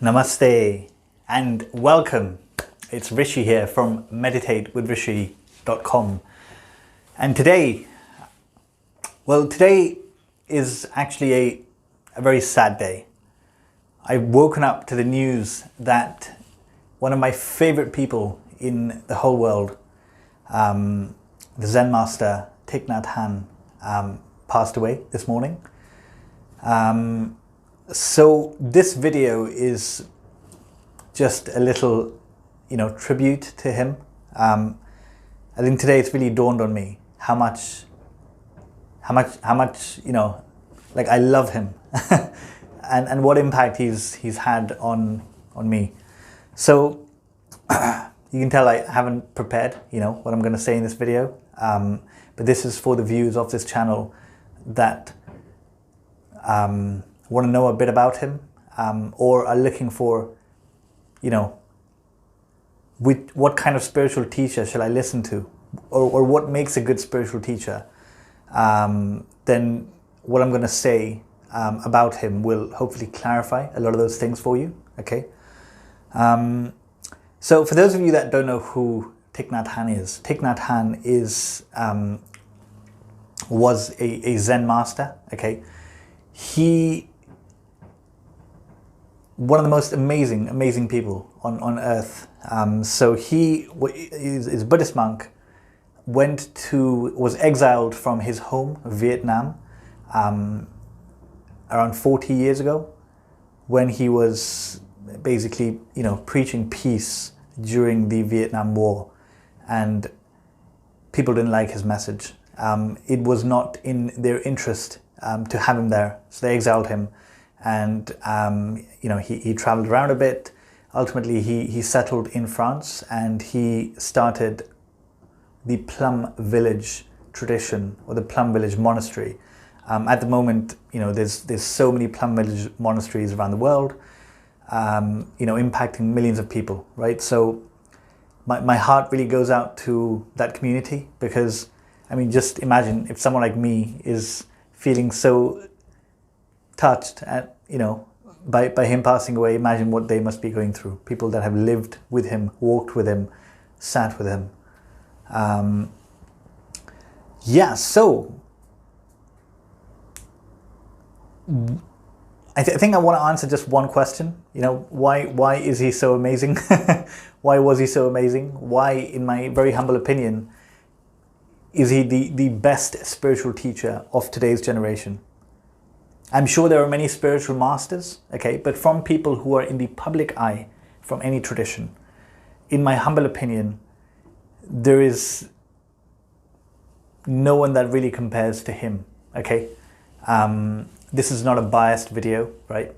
Namaste and welcome. It's Rishi here from meditatewithrishi.com. And today is actually a very sad day. I've woken up to the news that one of my favorite people in the whole world, the Zen master Thich Nhat Hanh, passed away this morning. So this video is just a little, tribute to him. I think today it's really dawned on me how much, I love him and what impact he's had on me. So you can tell I haven't prepared, what I'm going to say in this video. But this is for the viewers of this channel that want to know a bit about him, or are looking for, what kind of spiritual teacher shall I listen to, or what makes a good spiritual teacher. Then what I'm going to say about him will hopefully clarify a lot of those things for you. Okay. So for those of you that don't know who Thich Nhat Hanh is, Thich Nhat Hanh was a Zen master. Okay. One of the most amazing people on earth. So he is a Buddhist monk, was exiled from his home, Vietnam, around 40 years ago, when he was basically, preaching peace during the Vietnam War, and people didn't like his message. It was not in their interest to have him there, so they exiled him. And he traveled around a bit. Ultimately, he settled in France, and he started the Plum Village tradition, or the Plum Village monastery. At the moment, there's so many Plum Village monasteries around the world, impacting millions of people, right? So my heart really goes out to that community, because, just imagine if someone like me is feeling so touched by him passing away. Imagine what they must be going through. People that have lived with him, walked with him, sat with him. So I think I want to answer just one question. Why is he so amazing? Why was he so amazing? Why, in my very humble opinion, is he the best spiritual teacher of today's generation? I'm sure there are many spiritual masters, okay, but from people who are in the public eye, from any tradition, in my humble opinion, there is no one that really compares to him, okay? This is not a biased video, right?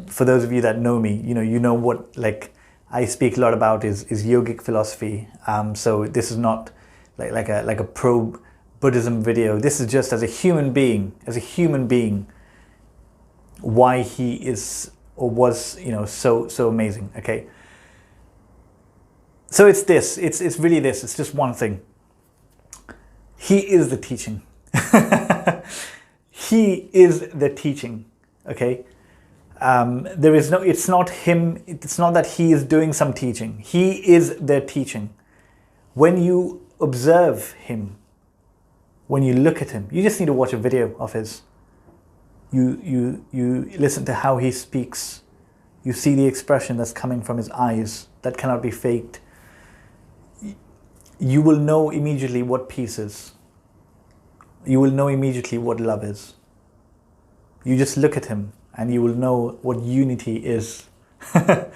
For those of you that know me, you know what I speak a lot about is yogic philosophy. So this is not like a pro Buddhism video. This is just as a human being, why he is or was, so amazing. Okay. So it's really this. It's just one thing. He is the teaching. He is the teaching. Okay. It's not him. It's not that he is doing some teaching. He is the teaching. When you observe him, when you look at him, you just need to watch a video of his. You listen to how he speaks. You see the expression that's coming from his eyes that cannot be faked. You will know immediately what peace is. You will know immediately what love is. You just look at him and you will know what unity is. For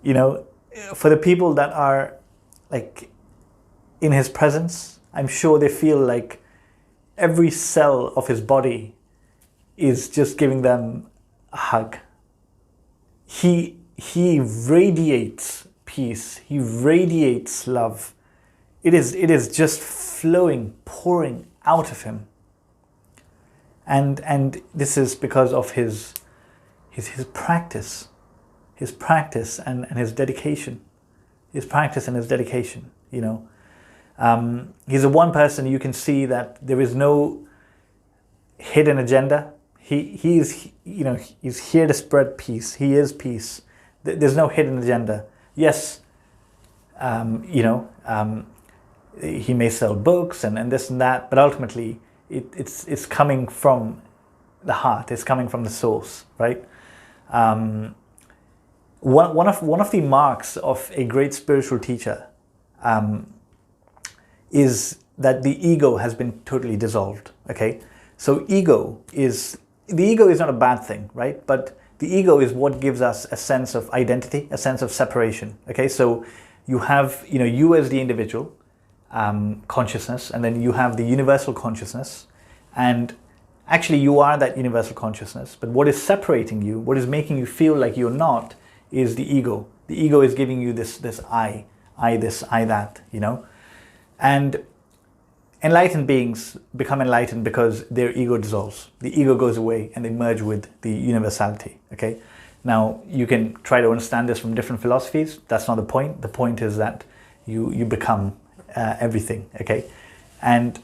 the people that are in his presence, I'm sure they feel like every cell of his body is just giving them a hug. He radiates peace. He radiates love. It is just flowing, pouring out of him. And this is because of his practice. His practice and his dedication. His practice and his dedication, He's the one person you can see that there is no hidden agenda. He's, you know, he's here to spread peace. He is peace. There's no hidden agenda. Yes, you know, he may sell books and this and that, but ultimately it's coming from the heart. It's coming from the source, right? One of the marks of a great spiritual teacher is that the ego has been totally dissolved. Okay, so the ego is not a bad thing, right? But the ego is what gives us a sense of identity, a sense of separation. Okay, so you have, you know, you as the individual consciousness, and then you have the universal consciousness, and actually you are that universal consciousness. But what is separating you, what is making you feel like you're not, is the ego. The ego is giving you this I this, I that, you know. And enlightened beings become enlightened because their ego dissolves. The ego goes away and they merge with the universality, okay? Now, you can try to understand this from different philosophies. That's not the point. The point is that you become everything, okay? And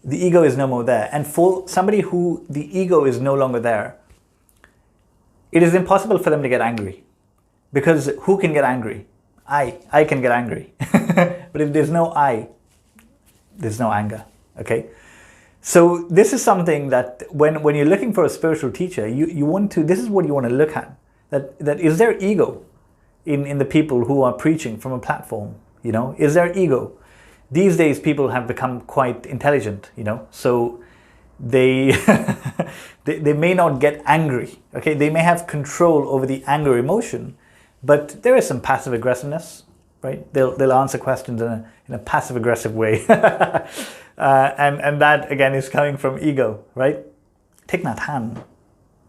the ego is no more there. And for somebody who the ego is no longer there, it is impossible for them to get angry. Because who can get angry? I can get angry. But if there's no I, there's no anger, okay? So this is something that when you're looking for a spiritual teacher, you want to, this is what you want to look at. That is there ego in the people who are preaching from a platform, you know? Is there ego? These days people have become quite intelligent, you know? So they they may not get angry, okay? They may have control over the anger emotion, but there is some passive aggressiveness, right? They'll answer questions in a passive aggressive way. And that again is coming from ego, right? Thich Nhat Hanh,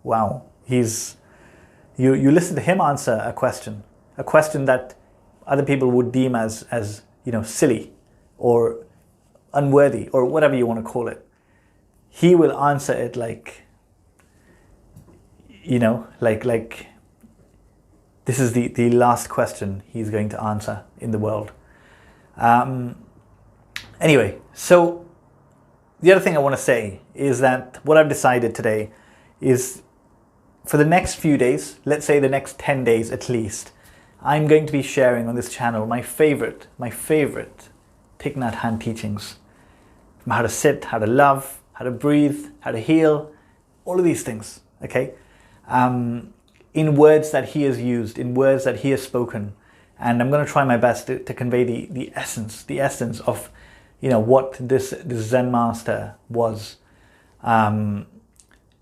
wow, you listen to him answer a question that other people would deem as you know, silly or unworthy or whatever you want to call it. He will answer it like, you know, like this is the last question he's going to answer in the world. Anyway, so the other thing I want to say is that what I've decided today is for the next few days, let's say the next 10 days at least, I'm going to be sharing on this channel my favorite Thich Nhat Hanh teachings. From how to sit, how to love, how to breathe, how to heal, all of these things, okay? In words that he has used, in words that he has spoken. And I'm going to try my best to convey the essence of, you know, what this Zen master was.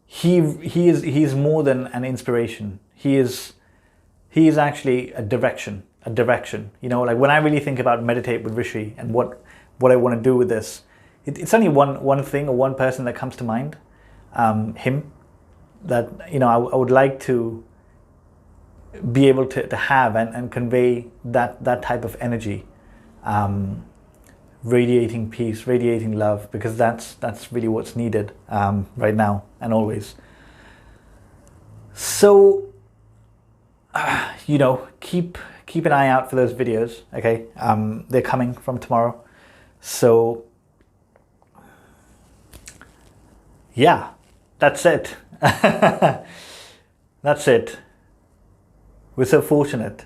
He is more than an inspiration. He is actually a direction. You know, like when I really think about meditate with Rishi and what I want to do with this, it's only one thing or one person that comes to mind. Him. That, you know, I would like to be able to have and convey that type of energy, radiating peace, radiating love, because that's really what's needed right now and always. So, you know, keep an eye out for those videos, okay? They're coming from tomorrow. So, yeah, that's it. That's it. We're so fortunate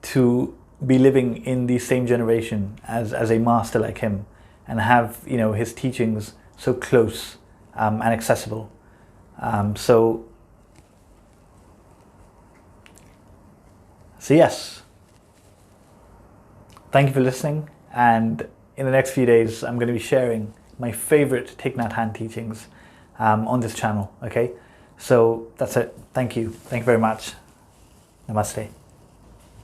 to be living in the same generation as a master like him and have, you know, his teachings so close and accessible. So yes, thank you for listening, and in the next few days I'm going to be sharing my favorite Thich Nhat Hanh teachings on this channel, okay? So that's it. Thank you very much. Namaste.